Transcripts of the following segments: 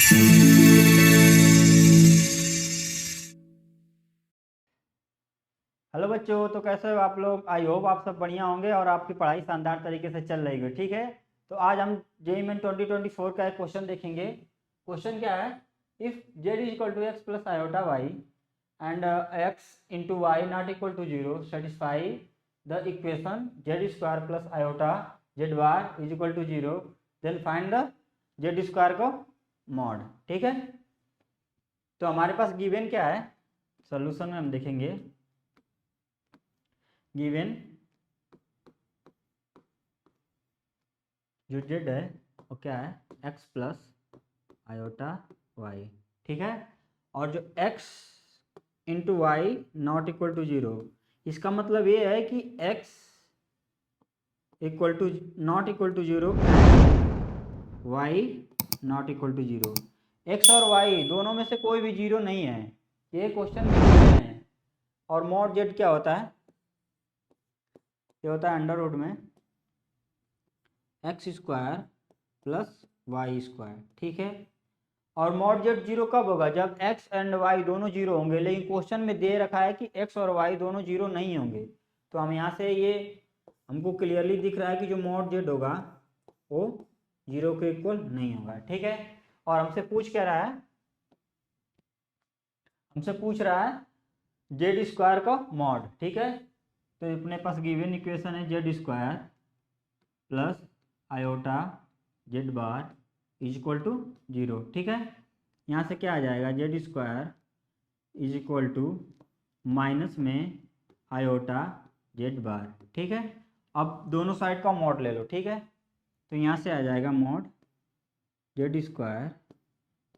Hello बच्चों, तो कैसे हो आप लोग। आई होप आप सब बढ़िया होंगे और आपकी पढ़ाई शानदार तरीके से चल रही है। ठीक है, तो आज हम जेईई मेन 2024 का एक क्वेश्चन देखेंगे। क्वेश्चन क्या है, if z is equal to x plus iota y and x into y not equal to zero, satisfy the equation z square plus iota z bar is equal to zero, then find the z square को mod. ठीक है, तो हमारे पास given क्या है, solution में हम देखेंगे। गिवन जो जेड है वो क्या है, एक्स प्लस आयोटा वाई। ठीक है, और जो x into y not equal to zero, इसका मतलब ये है कि x equal to not equal to zero and y not equal to zero. X और वाई दोनों में से कोई भी जीरो नहीं है, ये क्वेश्चन में given है। और मॉड जेड क्या होता है, ये होता है अंडर रूट में x square plus y square. ठीक है, और मॉड जेड जीरो कब होगा, जब एक्स एंड वाई दोनों जीरो होंगे। लेकिन क्वेश्चन में दे रखा है कि एक्स और वाई दोनों जीरो नहीं होंगे, तो हम यहाँ से ये हमको क्लियरली दिख रहा है कि जो मॉड जेड होगा वो जीरो के इक्वल नहीं होगा। ठीक है, और हमसे पूछ क्या रहा है, हमसे पूछ रहा है जेड स्क्वायर का मॉड। ठीक है, तो अपने पास गिवन इक्वेशन है Z square plus iota z bar is equal to zero. ठीक है, यहाँ से क्या आ जाएगा, z square is equal to minus में आयोटा जेड बार। ठीक है, अब दोनों साइड का मॉड ले लो। ठीक है, तो यहाँ से आ जाएगा mod z square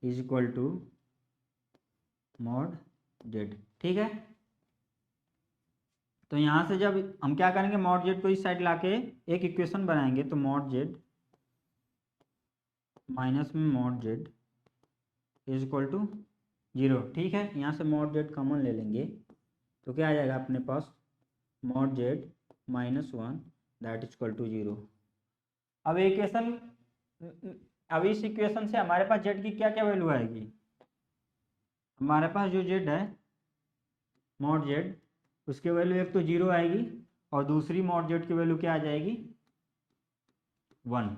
is equal to mod z. ठीक है, तो यहाँ से जब हम क्या करेंगे, मॉड जेड को इस साइड लाके एक इक्वेशन बनाएंगे, तो मॉड जेड माइनस में mod z is equal to zero. ठीक है, यहाँ से मॉड जेड कॉमन ले लेंगे, तो क्या आ जाएगा अपने पास, mod Z minus one that is equal to zero. अब इक्वेशन, अब इस इक्वेशन से हमारे पास जेड की क्या क्या वैल्यू आएगी, हमारे पास जो जेड है मॉड जेड, उसकी वैल्यू एक तो जीरो आएगी और दूसरी मॉड जेड की वैल्यू क्या आ जाएगी, वन।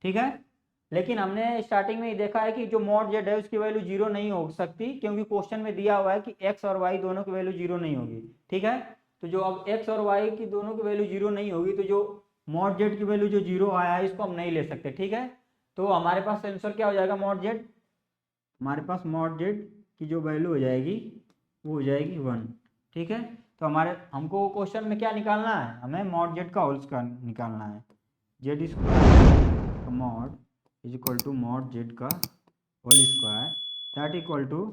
ठीक है, लेकिन हमने स्टार्टिंग में ही देखा है कि जो मॉड जेड है उसकी वैल्यू जीरो नहीं हो सकती, क्योंकि क्वेश्चन में दिया हुआ है कि एक्स और वाई दोनों की वैल्यू जीरो नहीं होगी। ठीक है, तो जो अब एक्स और वाई की दोनों की वैल्यू जीरो नहीं होगी, तो जो मॉड जेड की वैल्यू जो जीरो आया है इसको हम नहीं ले सकते। ठीक है, तो हमारे पास आंसर क्या हो जाएगा, मॉड जेड, हमारे पास मॉड जेड की जो वैल्यू हो जाएगी वो हो जाएगी वन। ठीक है, तो हमारे हमको क्वेश्चन में क्या निकालना है, हमें मॉड जेड का होल स्क्वायर निकालना है। Z square mod is equal to mod Z का whole square that equal to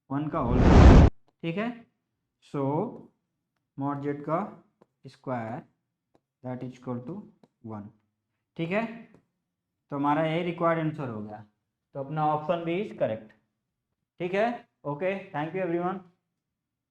one का होल स्क्वायर। ठीक है, सो मॉड जेड का square that is equal to one. ठीक है, तो हमारा यही रिक्वायर्ड आंसर हो गया, तो अपना ऑप्शन बी इज करेक्ट। ठीक है, ओके, थैंक यू एवरीवन।